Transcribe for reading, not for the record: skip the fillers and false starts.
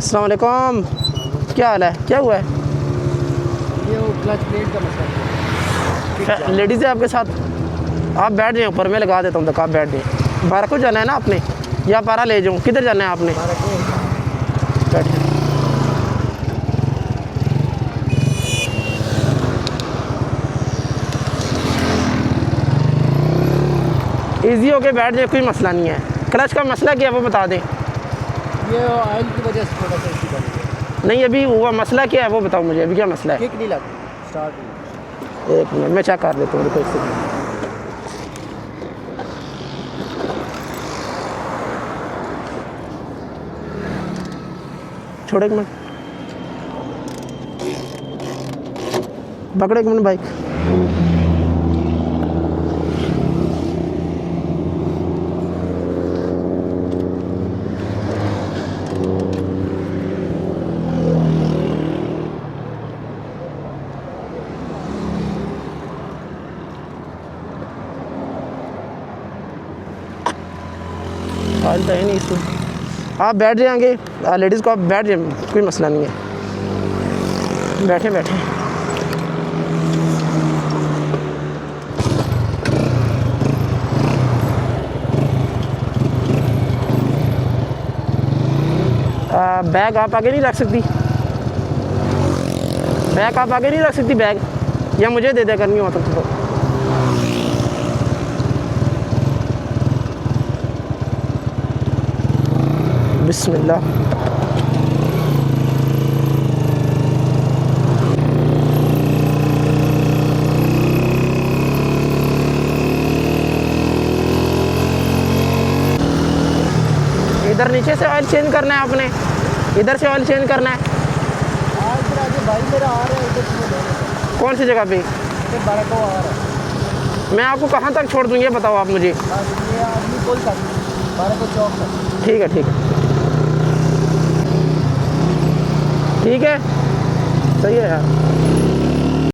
अस्सलाम वालेकुम। क्या हाल है, क्या हुआ है? ये वो क्लच प्लेट का मसला है। लेडीज़ है आपके साथ? आप बैठ जाएँ ऊपर, मैं लगा देता हूँ तक आप बैठ जाएँ। बारह को जाना है ना आपने, या पारा ले जाऊँ? किधर जाना है आपने? बैठ जाए। ईजी होके बैठ जाए, कोई मसला नहीं है। क्लच का मसला क्या है वो बता दें। ये ऑयल की वजह से थोड़ा सा इशू बन गया। नहीं, अभी हुआ मसला क्या है वो बताओ मुझे, अभी क्या मसला है? किक नहीं लगती स्टार्ट नहीं। एक मिनट मैं चेक कर देता हूँ, रुको एक सेकंड। छोड़ एक मिनट, पकड़ो एक मिनट बाइक। हाल तो है नहीं इसमें। आप बैठ जाएंगे, लेडीज़ को आप बैठ जाए, कोई मसला नहीं है। बैठे बैठे बैग आप आगे नहीं रख सकती? बैग आप आगे नहीं रख सकती बैग, या मुझे दे दिया करनी हो तो। बिस्मिल्लाह। इधर नीचे से ऑयल चेंज करना है आपने, इधर से ऑयल चेंज करना है। आज फिर आगे भाई मेरा आ रहा है इधर से लेने। कौन सी जगह पे? फिर 12 को आ रहा है। मैं आपको कहाँ तक छोड़ दूँ ये बताओ आप मुझे। बस ये आदमी कॉल कर 12 को चौक तक। ठीक है, ठीक है, ठीक है, सही है यार।